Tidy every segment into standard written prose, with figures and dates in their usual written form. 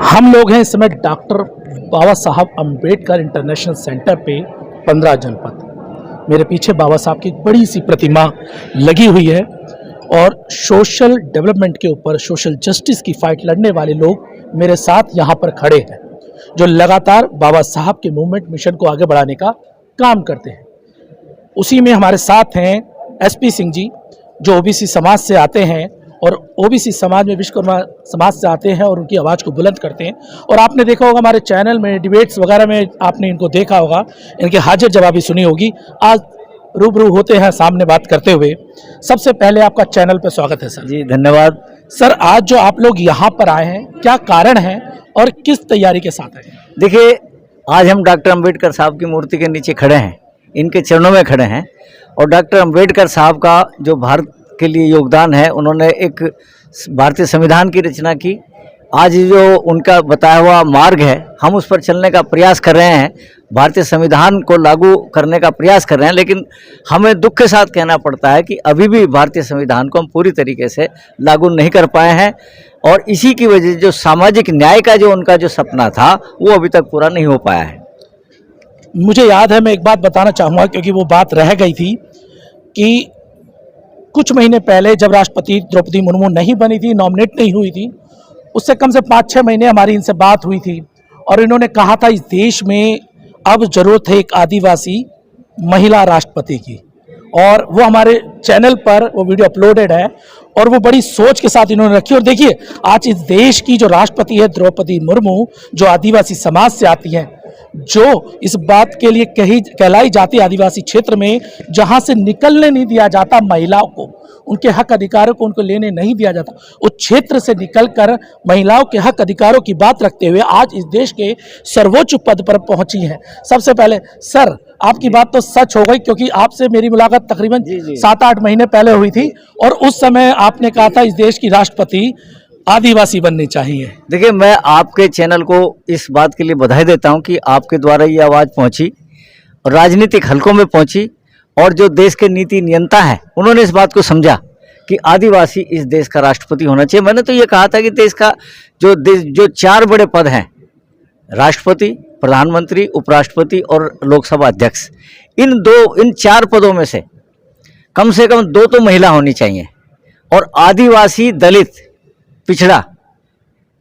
हम लोग हैं इस समय डॉक्टर बाबा साहब अम्बेडकर इंटरनेशनल सेंटर पे 15 जनपद। मेरे पीछे बाबा साहब की एक बड़ी सी प्रतिमा लगी हुई है और सोशल डेवलपमेंट के ऊपर, सोशल जस्टिस की फाइट लड़ने वाले लोग मेरे साथ यहाँ पर खड़े हैं, जो लगातार बाबा साहब के मूवमेंट मिशन को आगे बढ़ाने का काम करते हैं। उसी में हमारे साथ हैं एसपी सिंह जी, जो ओबीसी समाज से आते हैं और ओबीसी समाज में विश्वकर्मा समाज से आते हैं और उनकी आवाज़ को बुलंद करते हैं। और आपने देखा होगा हमारे चैनल में डिबेट्स वगैरह में आपने इनको देखा होगा, इनके हाजिर जवाबी सुनी होगी। आज रूबरू होते हैं सामने बात करते हुए। सबसे पहले आपका चैनल पे स्वागत है सर। जी धन्यवाद सर, आज जो आप लोग यहाँ पर आए हैं, क्या कारण है और किस तैयारी के साथ आए हैं? देखिए, आज हम डॉक्टर अंबेडकर साहब की मूर्ति के नीचे खड़े हैं, इनके चरणों में खड़े हैं। और डॉक्टर अंबेडकर साहब का जो भारत के लिए योगदान है, उन्होंने एक भारतीय संविधान की रचना की। आज जो उनका बताया हुआ मार्ग है, हम उस पर चलने का प्रयास कर रहे हैं, भारतीय संविधान को लागू करने का प्रयास कर रहे हैं। लेकिन हमें दुख के साथ कहना पड़ता है कि अभी भी भारतीय संविधान को हम पूरी तरीके से लागू नहीं कर पाए हैं। और इसी की वजह से जो सामाजिक न्याय का जो उनका जो सपना था, वो अभी तक पूरा नहीं हो पाया है। मुझे याद है, मैं एक बात बताना चाहूँगा क्योंकि वो बात रह गई थी कि कुछ महीने पहले जब राष्ट्रपति द्रौपदी मुर्मू नहीं बनी थी, नॉमिनेट नहीं हुई थी, उससे कम से 5-6 महीने हमारी इनसे बात हुई थी और इन्होंने कहा था इस देश में अब जरूरत है एक आदिवासी महिला राष्ट्रपति की। और वो हमारे चैनल पर वो वीडियो अपलोडेड है और वो बड़ी सोच के साथ इन्होंने रखी। और देखिए, आज इस देश की जो राष्ट्रपति है द्रौपदी मुर्मू, जो आदिवासी समाज से आती हैं, जो इस बात के लिए कहलाई जाती है आदिवासी क्षेत्र में जहां से निकलने नहीं दिया जाता महिलाओं को, उनके हक अधिकारों को उनको लेने नहीं दिया जाता, उस क्षेत्र से निकलकर महिलाओं के हक अधिकारों की बात रखते हुए आज इस देश के सर्वोच्च पद पर पहुंची हैं। सबसे पहले सर, आपकी बात तो सच हो गई क्योंकि आपसे मेरी मुलाकात तकरीबन 7-8 महीने पहले हुई थी और उस समय आपने कहा था इस देश की राष्ट्रपति आदिवासी बननी चाहिए। देखिए, मैं आपके चैनल को इस बात के लिए बधाई देता हूं कि आपके द्वारा ये आवाज़ पहुंची और राजनीतिक हलकों में पहुंची, और जो देश के नीति नियंता हैं उन्होंने इस बात को समझा कि आदिवासी इस देश का राष्ट्रपति होना चाहिए। मैंने तो ये कहा था कि देश का जो 4 बड़े पद हैं, राष्ट्रपति, प्रधानमंत्री, उपराष्ट्रपति और लोकसभा अध्यक्ष, इन 4 पदों में से कम 2 तो महिला होनी चाहिए। और आदिवासी, दलित, पिछड़ा,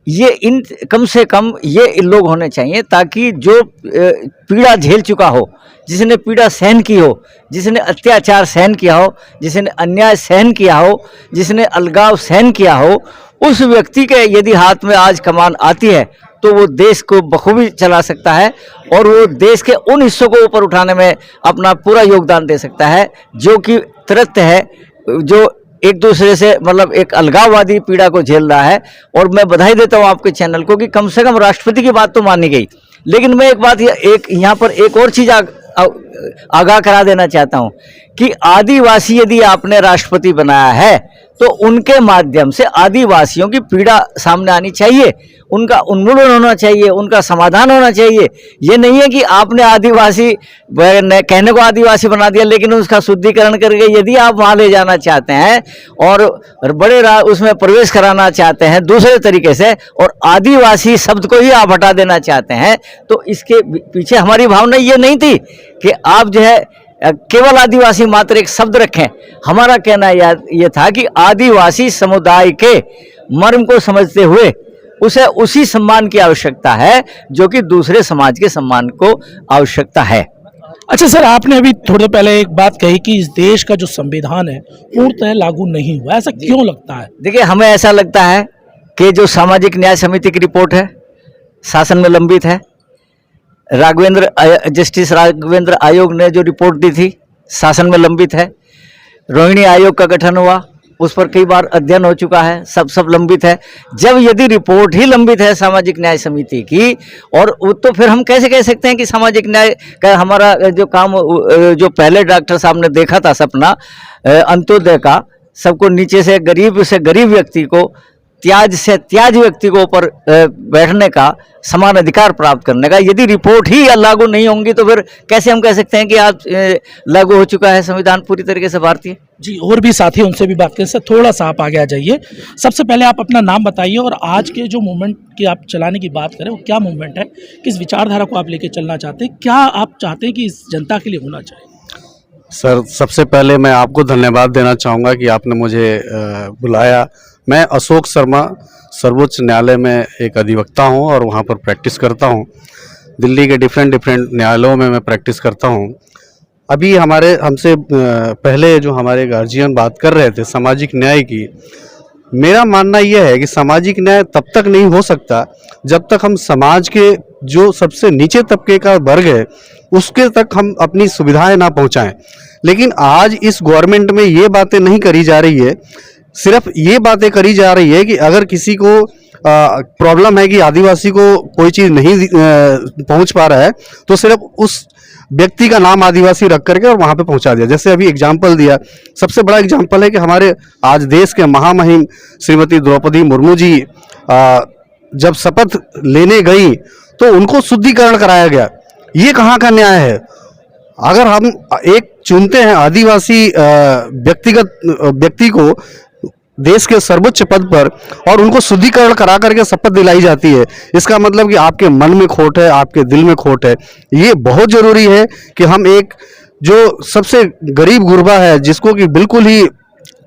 ये इन कम से कम ये लोग होने चाहिए, ताकि जो पीड़ा झेल चुका हो, जिसने पीड़ा सहन की हो, जिसने अत्याचार सहन किया हो, जिसने अन्याय सहन किया हो, जिसने अलगाव सहन किया हो, उस व्यक्ति के यदि हाथ में आज कमान आती है तो वो देश को बखूबी चला सकता है और वो देश के उन हिस्सों को ऊपर उठाने में अपना पूरा योगदान दे सकता है जो कि त्रस्त है, जो एक दूसरे से मतलब एक अलगाववादी पीड़ा को झेल रहा है। और मैं बधाई देता हूँ आपके चैनल को कि कम से कम राष्ट्रपति की बात तो मानी गई। लेकिन मैं एक बात यहाँ पर एक और चीज़ आगाह करा देना चाहता हूँ कि आदिवासी यदि आपने राष्ट्रपति बनाया है तो उनके माध्यम से आदिवासियों की पीड़ा सामने आनी चाहिए, उनका उन्मूलन होना चाहिए, उनका समाधान होना चाहिए। ये नहीं है कि आपने आदिवासी कहने को आदिवासी बना दिया लेकिन उसका शुद्धिकरण करके यदि आप वहाँ ले जाना चाहते हैं और बड़े उसमें प्रवेश कराना चाहते हैं दूसरे तरीके से और आदिवासी शब्द को ही आप हटा देना चाहते हैं, तो इसके पीछे हमारी भावना ये नहीं थी कि आप जो है केवल आदिवासी मात्र एक शब्द रखें। हमारा कहना यह था कि आदिवासी समुदाय के मर्म को समझते हुए उसे उसी सम्मान की आवश्यकता है जो कि दूसरे समाज के सम्मान को आवश्यकता है। अच्छा सर, आपने अभी थोड़े पहले एक बात कही कि इस देश का जो संविधान है पूर्णतः लागू नहीं हुआ, ऐसा क्यों लगता है? देखिए, हमें ऐसा लगता है कि जो सामाजिक न्याय समिति की रिपोर्ट है शासन में लंबित है, जस्टिस राघवेंद्र आयोग ने जो रिपोर्ट दी थी शासन में लंबित है, रोहिणी आयोग का गठन हुआ, उस पर कई बार अध्ययन हो चुका है, सब लंबित है। जब यदि रिपोर्ट ही लंबित है सामाजिक न्याय समिति की, और तो फिर हम कैसे कह सकते हैं कि सामाजिक न्याय का हमारा जो काम जो पहले डॉक्टर साहब ने देखा था सपना अंत्योदय का, सबको नीचे से गरीब व्यक्ति को, त्याज से त्याज व्यक्ति को ऊपर बैठने का, समान अधिकार प्राप्त करने का, यदि रिपोर्ट ही लागू नहीं होंगी तो फिर कैसे हम कह सकते हैं कि आज लागू हो चुका है संविधान पूरी तरीके से भारतीय? जी, और भी साथी उनसे भी बात करें। सर थोड़ा सा आप आगे आ जाइए। सबसे पहले आप अपना नाम बताइए और आज के जो मूवमेंट की आप चलाने की बात करें वो क्या मूवमेंट है, किस विचारधारा को आप लेके चलना चाहते हैं, क्या आप चाहते हैं कि इस जनता के लिए होना चाहिए? सर सबसे पहले मैं आपको धन्यवाद देना चाहूँगा कि आपने मुझे बुलाया। मैं अशोक शर्मा सर्वोच्च न्यायालय में एक अधिवक्ता हूँ और वहाँ पर प्रैक्टिस करता हूँ। दिल्ली के डिफरेंट न्यायालयों में मैं प्रैक्टिस करता हूँ। अभी हमसे पहले जो हमारे गार्जियन बात कर रहे थे सामाजिक न्याय की, मेरा मानना यह है कि सामाजिक न्याय तब तक नहीं हो सकता जब तक हम समाज के जो सबसे नीचे तबके का वर्ग है उसके तक हम अपनी सुविधाएं ना पहुंचाएं। लेकिन आज इस गवर्नमेंट में ये बातें नहीं करी जा रही है, सिर्फ ये बातें करी जा रही है कि अगर किसी को प्रॉब्लम है कि आदिवासी को कोई चीज़ नहीं पहुंच पा रहा है तो सिर्फ उस व्यक्ति का नाम आदिवासी रख करके और वहाँ पे पहुँचा दिया। जैसे अभी एग्जाम्पल दिया, सबसे बड़ा एग्जाम्पल है कि हमारे आज देश के महामहिम श्रीमती द्रौपदी मुर्मू जी जब शपथ लेने गई तो उनको शुद्धिकरण कराया गया। ये कहाँ का न्याय है? अगर हम एक चुनते हैं आदिवासी व्यक्ति को देश के सर्वोच्च पद पर और उनको शुद्धिकरण करा करके शपथ दिलाई जाती है, इसका मतलब कि आपके मन में खोट है, आपके दिल में खोट है। ये बहुत जरूरी है कि हम एक जो सबसे गरीब गुरबा है जिसको कि बिल्कुल ही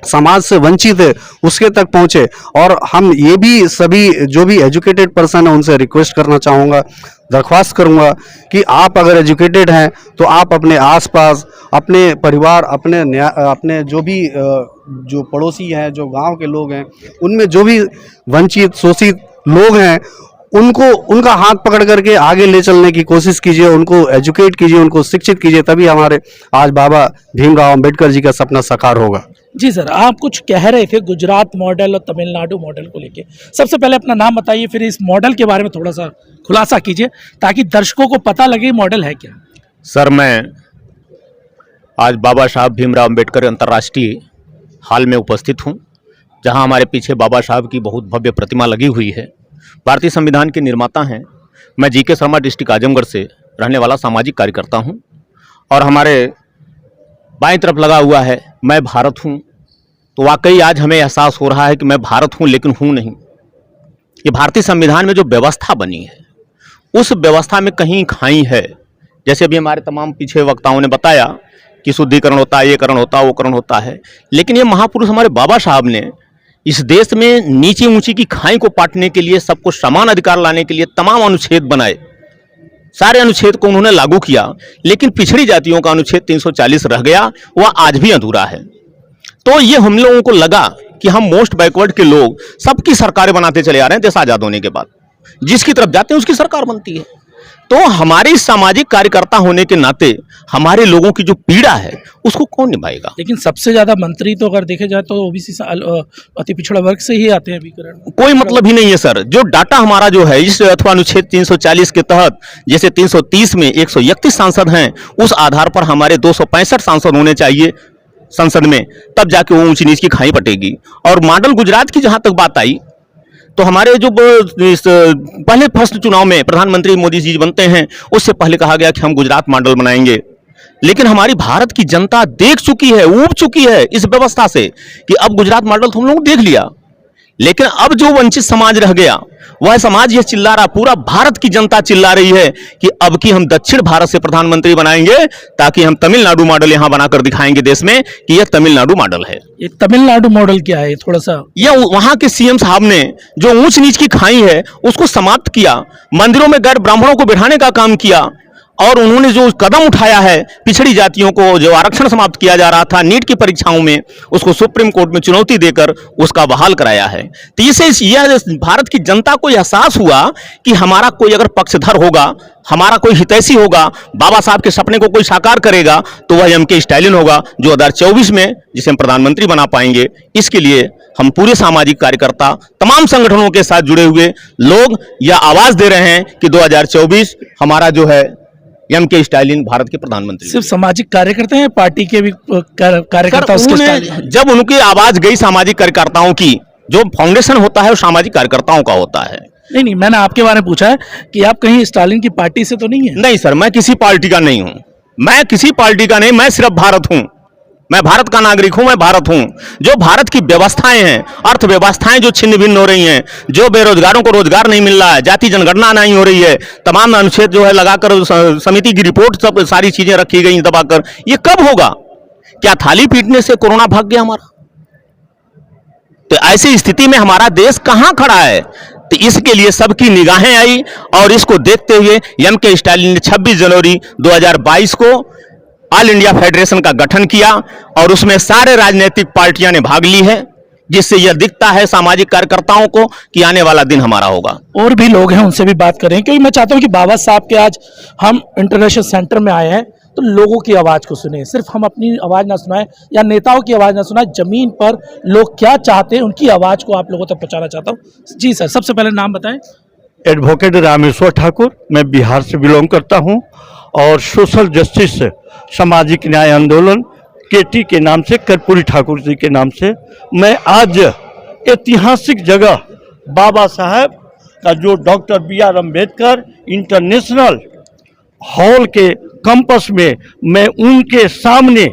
समाज से वंचित है उसके तक पहुंचे। और हम ये भी सभी जो भी एजुकेटेड पर्सन है उनसे रिक्वेस्ट करना चाहूँगा, दरख्वास्त करूँगा कि आप अगर एजुकेटेड हैं तो आप अपने आसपास, अपने परिवार, अपने जो भी जो पड़ोसी हैं, जो गांव के लोग हैं, उनमें जो भी वंचित शोषित लोग हैं उनका हाथ पकड़ करके आगे ले चलने की कोशिश कीजिए, उनको एजुकेट कीजिए, उनको शिक्षित कीजिए, तभी हमारे आज बाबा भीमराव अंबेडकर जी का सपना साकार होगा। जी सर, आप कुछ कह रहे थे गुजरात मॉडल और तमिलनाडु मॉडल को लेके। सबसे पहले अपना नाम बताइए, फिर इस मॉडल के बारे में थोड़ा सा खुलासा कीजिए ताकि दर्शकों को पता लगे मॉडल है क्या। सर मैं आज बाबा साहब भीमराव अंबेडकर अंतर्राष्ट्रीय हाल में उपस्थित हूं, जहां हमारे पीछे बाबा साहब की बहुत भव्य प्रतिमा लगी हुई है। भारतीय संविधान के निर्माता हैं। मैं जीके शर्मा डिस्ट्रिक्ट आजमगढ़ से रहने वाला सामाजिक कार्यकर्ता हूं और हमारे बाईं तरफ लगा हुआ है मैं भारत हूं। तो वाकई आज हमें एहसास हो रहा है कि मैं भारत हूं लेकिन हूं नहीं। ये भारतीय संविधान में जो व्यवस्था बनी है उस व्यवस्था में कहीं खाई है। जैसे अभी हमारे तमाम पीछे वक्ताओं ने बताया कि शुद्धिकरण होता है, ये करण होता है, वो करण होता है, लेकिन ये महापुरुष हमारे बाबा साहब ने इस देश में नीची ऊंची की खाई को पाटने के लिए, सबको समान अधिकार लाने के लिए तमाम अनुच्छेद बनाए। सारे अनुच्छेद को उन्होंने लागू किया, लेकिन पिछड़ी जातियों का अनुच्छेद 340 रह गया, वह आज भी अधूरा है। तो ये हम लोगों को लगा कि हम मोस्ट बैकवर्ड के लोग सबकी सरकारें बनाते चले आ रहे हैं। देश आजाद होने के बाद जिसकी तरफ जाते हैं उसकी सरकार बनती है। तो हमारे सामाजिक कार्यकर्ता होने के नाते हमारे लोगों की जो पीड़ा है उसको कौन निभाएगा? लेकिन सबसे ज्यादा मंत्री तो अगर देखे जाए तो ओबीसी अति पिछड़ा वर्ग से ही आते हैं अभी। कोई मतलब ही नहीं है सर। जो डाटा हमारा जो है इस अथवा अनुच्छेद 340 के तहत, जैसे 330 में 131 सांसद हैं, उस आधार पर हमारे 265 सांसद होने चाहिए संसद में, तब जाके वो ऊंची नीच की खाई पटेगी। और मॉडल गुजरात की जहां तक बात आई तो हमारे जो पहले फर्स्ट चुनाव में प्रधानमंत्री मोदी जी बनते हैं उससे पहले कहा गया कि हम गुजरात मॉडल बनाएंगे, लेकिन हमारी भारत की जनता देख चुकी है, ऊब चुकी है इस व्यवस्था से कि अब गुजरात मॉडल तो हम लोग देख लिया, लेकिन अब जो वंचित समाज रह गया वह समाज ये चिल्ला रहा, पूरा भारत की जनता चिल्ला रही है कि अब की हम दक्षिण भारत से प्रधानमंत्री बनाएंगे ताकि हम तमिलनाडु मॉडल यहां बनाकर दिखाएंगे देश में कि यह तमिलनाडु मॉडल है। ये तमिलनाडु मॉडल क्या है? थोड़ा सा यह वहां के सीएम साहब ने जो ऊंच नीच की खाई है उसको समाप्त किया, मंदिरों में गैर ब्राह्मणों को बिठाने का काम किया और उन्होंने जो कदम उठाया है पिछड़ी जातियों को जो आरक्षण समाप्त किया जा रहा था नीट की परीक्षाओं में, उसको सुप्रीम कोर्ट में चुनौती देकर उसका बहाल कराया है। तो इससे यह भारत की जनता को एहसास हुआ कि हमारा कोई अगर पक्षधर होगा, हमारा कोई हितैषी होगा, बाबा साहब के सपने को कोई साकार करेगा तो वह एम.के. स्टालिन होगा जो 2024 में जिसे हम प्रधानमंत्री बना पाएंगे। इसके लिए हम पूरे सामाजिक कार्यकर्ता तमाम संगठनों के साथ जुड़े हुए लोग यह आवाज दे रहे हैं कि 2024 हमारा जो है एम.के. स्टालिन भारत के प्रधानमंत्री। सिर्फ सामाजिक कार्यकर्ता हैं, पार्टी के भी कार्यकर्ता उसके जब उनकी आवाज गई सामाजिक कार्यकर्ताओं की, जो फाउंडेशन होता है वो सामाजिक कार्यकर्ताओं का होता है। नहीं, मैंने आपके बारे में पूछा है कि आप कहीं स्टालिन की पार्टी से तो नहीं है? नहीं सर, मैं किसी पार्टी का नहीं हूं, मैं किसी पार्टी का नहीं, मैं सिर्फ भारत हूं। मैं भारत का नागरिक हूं, मैं भारत हूं। जो भारत की व्यवस्थाएं हैं, अर्थव्यवस्थाएं जो छिन्न भिन्न हो रही हैं, जो बेरोजगारों को रोजगार नहीं मिल रहा है, जाति जनगणना नहीं हो रही है, तमाम अनुच्छेद जो है लगाकर समिति की रिपोर्ट सब सारी चीजें रखी गई दबाकर, ये कब होगा? क्या थाली पीटने से कोरोना भाग गया हमारा? तो ऐसी स्थिति में हमारा देश कहां खड़ा है? तो इसके लिए सबकी निगाहें आई और इसको देखते हुए एम के स्टालिन ने 26 जनवरी 2022 को ऑल इंडिया फेडरेशन का गठन किया और उसमें सारे राजनीतिक पार्टियां ने भाग ली है, जिससे यह दिखता है सामाजिक कार्यकर्ताओं को कि आने वाला दिन हमारा होगा। और भी लोग हैं, उनसे भी बात करें, क्योंकि मैं चाहता हूं कि बाबा साहब के आज हम इंटरनेशनल सेंटर में आए हैं तो लोगों की आवाज़ को सुने, सिर्फ हम अपनी आवाज़ ना सुनाएं या नेताओं की आवाज़ ना सुनाएं, जमीन पर लोग क्या चाहते हैं उनकी आवाज़ को आप लोगों तक पहुंचाना चाहता हूं। जी सर, सबसे पहले नाम बताएं। एडवोकेट रामेश्वर ठाकुर, मैं बिहार से बिलोंग करता हूं और सोशल जस्टिस सामाजिक न्याय आंदोलन केटी के नाम से, कर्पूरी ठाकुर जी के नाम से मैं आज ऐतिहासिक जगह बाबा साहब का जो doctor B R. Ambedkar international hall के कैंपस में मैं उनके सामने,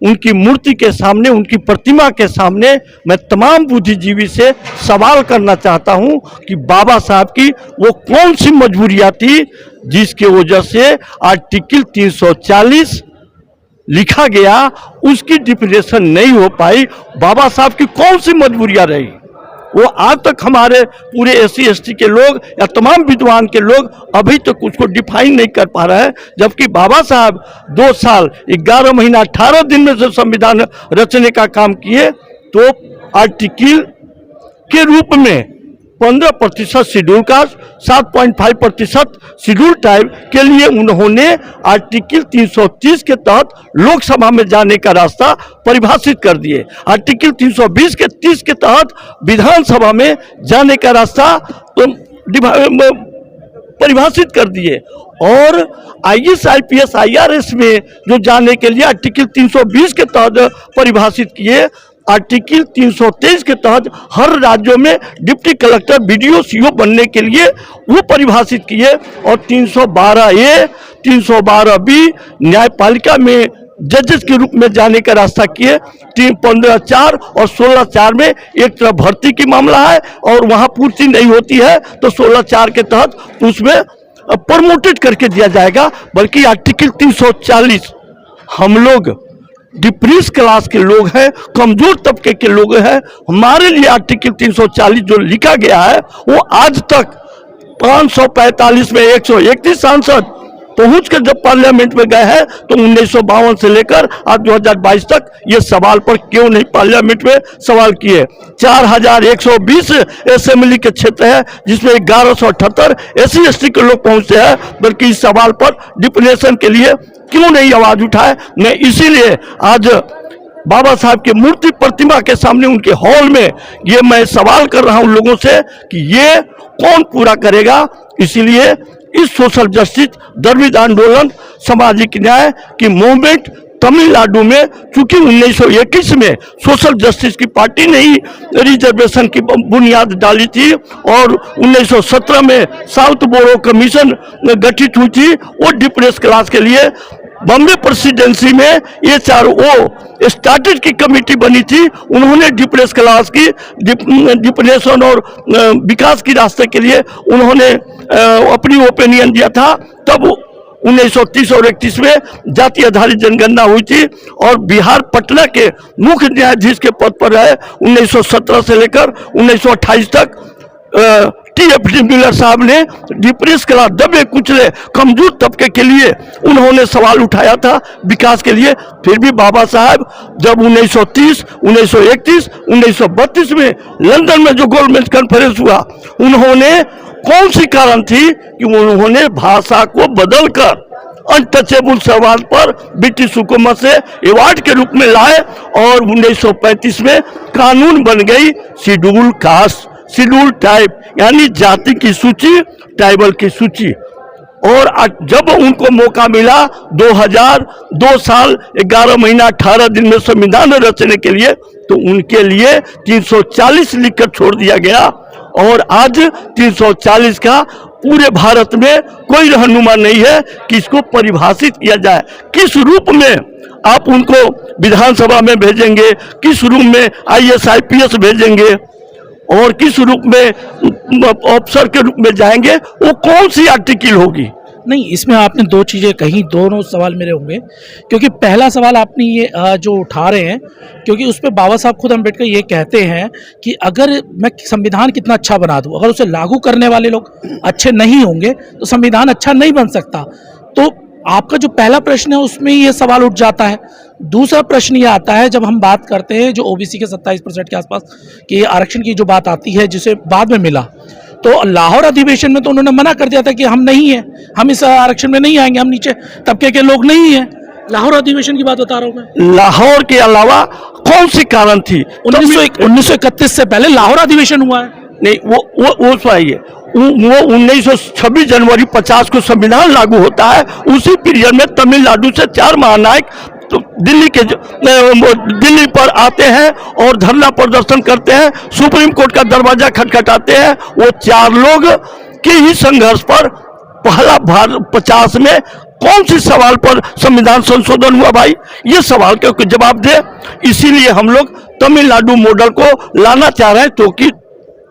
उनकी मूर्ति के सामने, उनकी प्रतिमा के सामने मैं तमाम बुद्धिजीवी से सवाल करना चाहता हूं कि बाबा साहब की वो कौन सी मजबूरियां थी जिसके वजह से आर्टिकल 340 लिखा गया, उसकी डिफिनेशन नहीं हो पाई। बाबा साहब की कौन सी मजबूरियां रही, वो आज तक हमारे पूरे SC ST के लोग या तमाम विद्वान के लोग अभी तक उसको डिफाइन नहीं कर पा रहे हैं। जबकि बाबा साहब 2 साल 11 महीना 18 दिन में से संविधान रचने का काम किए, तो आर्टिकल के रूप में 15% शेड्यूल कास्ट, 7.5% शेड्यूल ट्राइब के लिए उन्होंने आर्टिकल 330 के तहत लोकसभा में जाने का रास्ता परिभाषित कर दिए। आर्टिकल 320 के 30 के तहत विधानसभा में जाने का रास्ता परिभाषित कर दिए और IAS IPS IRS में जो जाने के लिए आर्टिकल 320 के तहत परिभाषित किए। आर्टिकल 323 के तहत हर राज्यों में डिप्टी कलेक्टर BDO CO बनने के लिए वो परिभाषित किए और 312A 312B न्यायपालिका में जजेस के रूप में जाने का रास्ता किए। 15(4) और 16(4) में एक तरफ भर्ती की मामला है और वहाँ पूर्ति नहीं होती है तो 16(4) के तहत उसमें प्रमोटेड करके दिया जाएगा। बल्कि आर्टिकल 340 हम लोग डिप्रीस क्लास के लोग हैं, कमजोर तबके के लोग हैं, हमारे लिए आर्टिकल 340 जो लिखा गया है वो आज तक 545 में 131 सांसद पहुंच कर जब पार्लियामेंट में गए हैं तो 1952 से लेकर आज 2022 तक ये सवाल पर क्यों नहीं पार्लियामेंट में सवाल किए। 4120 असेंबली के क्षेत्र है जिसमें 1178 SC ST के लोग पहुंचते हैं, बल्कि इस सवाल पर डिफिनेशन के लिए क्यों नहीं आवाज उठाए। मैं इसीलिए आज बाबा साहब के मूर्ति प्रतिमा के सामने उनके हॉल में ये मैं सवाल कर रहा हूं लोगों से कि ये कौन पूरा करेगा। इसीलिए इस सोशल जस्टिस द्रविड़ आंदोलन सामाजिक न्याय की मूवमेंट तमिलनाडु में, चूंकि 1921 में सोशल जस्टिस की पार्टी ने ही रिजर्वेशन की बुनियाद डाली थी और 1917 में साउथ बोरो कमीशन गठित हुई थी। वो डिप्रेस क्लास के लिए बॉम्बे प्रेसिडेंसी में HRO स्टार्टेड की कमेटी बनी थी। उन्होंने डिप्रेस क्लास की डिप्रेशन और विकास की रास्ते के लिए उन्होंने अपनी ओपिनियन दिया था। तब 1930 और 31 में जाति आधारित जनगणना हुई थी और बिहार पटना के मुख्य न्यायाधीश के पद पर रहे 1917 से लेकर 1928 तक। TFD मिलर साहब ने डिप्रेस क्लास, दबे कुचले कमजोर तबके के लिए उन्होंने सवाल उठाया था विकास के लिए। फिर भी बाबा साहब जब 1930, 1931, 1932 में लंदन में जो गोलमेज कॉन्फ्रेंस हुआ, उन्होंने कौन सी कारण थी कि उन्होंने भाषा को बदलकर अनटचेबल सवाल पर ब्रिटिश हुकूमत से अवार्ड के रूप में लाए और 1935 में कानून बन गई शेड्यूल कास्ट, शेड्यूल ट्राइब, यानी जाति की सूची, ट्राइबल की सूची। और जब उनको मौका मिला 2002 साल 11 महीना 18 दिन में संविधान रचने के लिए, तो उनके लिए 340 लिखकर छोड़ दिया गया और आज 340 का पूरे भारत में कोई रहनुमा नहीं है कि इसको परिभाषित किया जाए। किस रूप में आप उनको विधानसभा में भेजेंगे, किस रूप में IAS IPS भेजेंगे और किस रूप में अफसर के रूप में जाएंगे, वो कौन सी आर्टिकल होगी? नहीं, इसमें आपने दो चीज़ें कही, दोनों सवाल मेरे होंगे। क्योंकि पहला सवाल आपने ये जो उठा रहे हैं, क्योंकि उस पर बाबा साहब खुद अम्बेडकर ये कहते हैं कि अगर मैं संविधान कितना अच्छा बना दूं, अगर उसे लागू करने वाले लोग अच्छे नहीं होंगे तो संविधान अच्छा नहीं बन सकता। तो आपका जो पहला प्रश्न है उसमें ये सवाल उठ जाता है। दूसरा प्रश्न ये आता है, जब हम बात करते हैं जो OBC के 27% के आसपास कि आरक्षण की जो बात आती है, जिसे बाद में मिला, तो लाहौर अधिवेशन में तो उन्होंने मना कर दिया था कि हम नहीं हैं, हम इस आरक्षण में नहीं आएंगे, हम नीचे तबके के लोग नहीं हैं। लाहौर अधिवेशन की बात बता रहा हूँ मैं। लाहौर के अलावा कौन सी कारण थी? 1931 से पहले लाहौर अधिवेशन हुआ है। नहीं, वो चाहिए, वो 1926 जनवरी 50 को संविधान लागू होता है। उसी पीरियड में तमिलनाडु से 4 महानायक तो दिल्ली पर आते हैं और धरना प्रदर्शन करते हैं, सुप्रीम कोर्ट का दरवाजा खटखटाते हैं। वो 4 लोग के ही संघर्ष पर पहला भारत 50 में कौन सी सवाल पर संविधान संशोधन हुआ भाई? ये सवाल के जवाब दे। इसीलिए हम लोग तमिलनाडु मॉडल को लाना चाह रहे हैं,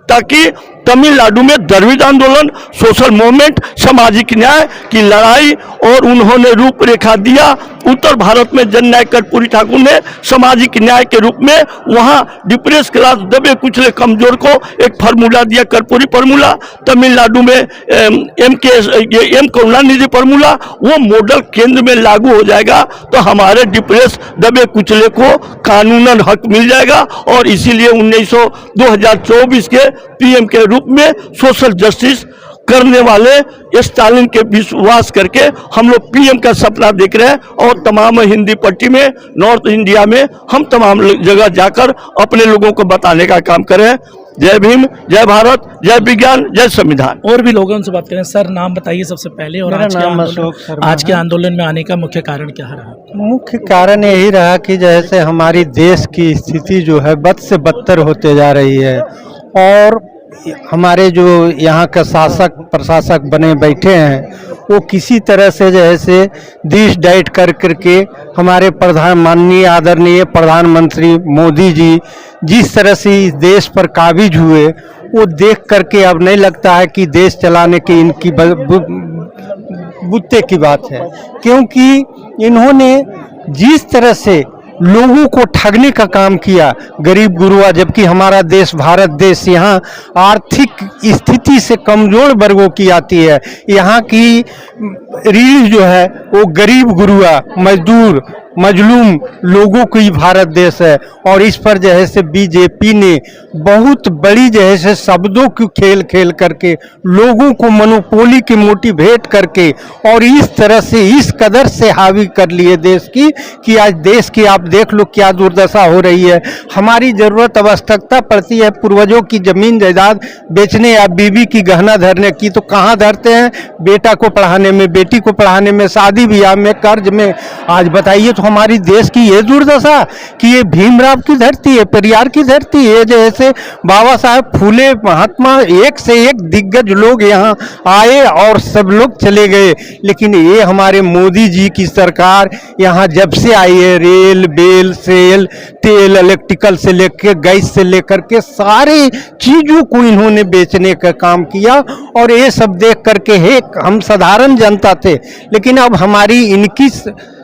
ताकि तमिलनाडु में द्रविड़ आंदोलन, सोशल मूवमेंट, सामाजिक न्याय की लड़ाई और उन्होंने रूपरेखा दिया। उत्तर भारत में जननायक कर्पूरी ठाकुर ने सामाजिक न्याय के रूप में वहाँ डिप्रेस क्लास, दबे कुचले कमजोर को एक फार्मूला दिया, कर्पूरी फार्मूला। तमिलनाडु में एम करुणानिधि फार्मूला। वो मॉडल केंद्र में लागू हो जाएगा तो हमारे डिप्रेस, दबे कुचले को कानूनन हक मिल जाएगा। और इसीलिए 2024 के PM के रूप में सोशल जस्टिस करने वाले स्टालिन के विश्वास करके हम लोग PM का सपना देख रहे हैं। और तमाम हिंदी पट्टी में, नॉर्थ इंडिया में हम तमाम जगह जाकर अपने लोगों को बताने का काम करें। जय भीम, जय भारत, जय विज्ञान, जय संविधान। और भी लोगों से बात करें। सर, नाम बताइए सबसे पहले, और आज के आंदोलन में आने का मुख्य कारण क्या रहा? मुख्य कारण यही रहा कि जैसे हमारी देश की स्थिति जो है बद से बदतर होते जा रही है, और हमारे जो यहाँ का शासक प्रशासक बने बैठे हैं वो किसी तरह से जैसे दिश डाइट कर करके हमारे माननीय आदरणीय प्रधानमंत्री मोदी जी जिस तरह से इस देश पर काबिज हुए, वो देख करके अब नहीं लगता है कि देश चलाने की इनकी बुत्ते की बात है। क्योंकि इन्होंने जिस तरह से लोगों को ठगने का काम किया, गरीब गुरुआ, जबकि हमारा देश भारत देश यहाँ आर्थिक स्थिति से कमजोर वर्गों की आती है। यहाँ की रीढ़ जो है वो गरीब गुरुआ, मजदूर, मजलूम लोगों की भारत देश है। और इस पर जो है से बीजेपी ने बहुत बड़ी जो है से शब्दों की खेल करके लोगों को मोनोपोली की मोटिवेट करके और इस तरह से इस कदर से हावी कर लिए देश की कि आज देश की आप देख लो क्या दुर्दशा हो रही है। हमारी ज़रूरत आवश्यकता पड़ती है पूर्वजों की ज़मीन जायदाद बेचने या बीवी की गहना धरने की, तो कहाँ धरते हैं? बेटा को पढ़ाने में, बेटी को पढ़ाने में, शादी ब्याह में, कर्ज में। आज बताइए तो हमारी देश की ये दुर्दशा कि ये भीमराव की धरती है, पेरियार की धरती है, जैसे बाबा साहब फूले, महात्मा, एक से एक दिग्गज लोग यहाँ आए और सब लोग चले गए। लेकिन ये हमारे मोदी जी की सरकार यहाँ जब से आई है, रेल, बेल, सेल, तेल, इलेक्ट्रिकल से लेकर गैस से लेकर के सारी चीज़ों को इन्होंने बेचने का काम किया। और ये सब देख करके हम साधारण जनता थे, लेकिन अब हमारी इनकी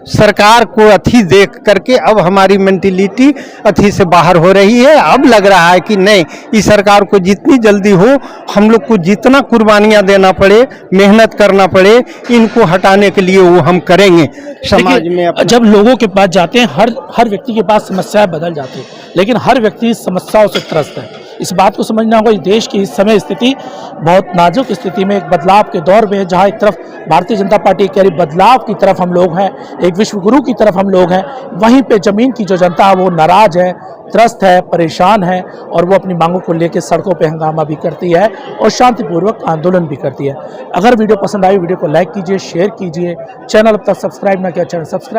सरकार को अथी देख करके अब हमारी मेंटलिटी अथी से बाहर हो रही है। अब लग रहा है कि नहीं, इस सरकार को जितनी जल्दी हो, हम लोग को जितना कुर्बानियां देना पड़े, मेहनत करना पड़े, इनको हटाने के लिए वो हम करेंगे। समाज में जब लोगों के पास जाते हैं, हर व्यक्ति के पास समस्याएं बदल जाती है, लेकिन हर व्यक्ति समस्याओं से त्रस्त है। इस बात को समझना होगा, इस देश की इस समय स्थिति बहुत नाजुक स्थिति में, एक बदलाव के दौर में, जहां एक तरफ भारतीय जनता पार्टी कह रही बदलाव की तरफ हम लोग हैं, एक विश्वगुरु की तरफ हम लोग हैं, वहीं पे जमीन की जो जनता है वो नाराज है, त्रस्त है, परेशान है, और वो अपनी मांगों को लेकर सड़कों पे हंगामा भी करती है और शांतिपूर्वक आंदोलन भी करती है। अगर वीडियो पसंद आई, वीडियो को लाइक कीजिए, शेयर कीजिए, चैनल अब तक सब्सक्राइब ना किया चैनल सब्सक्राइब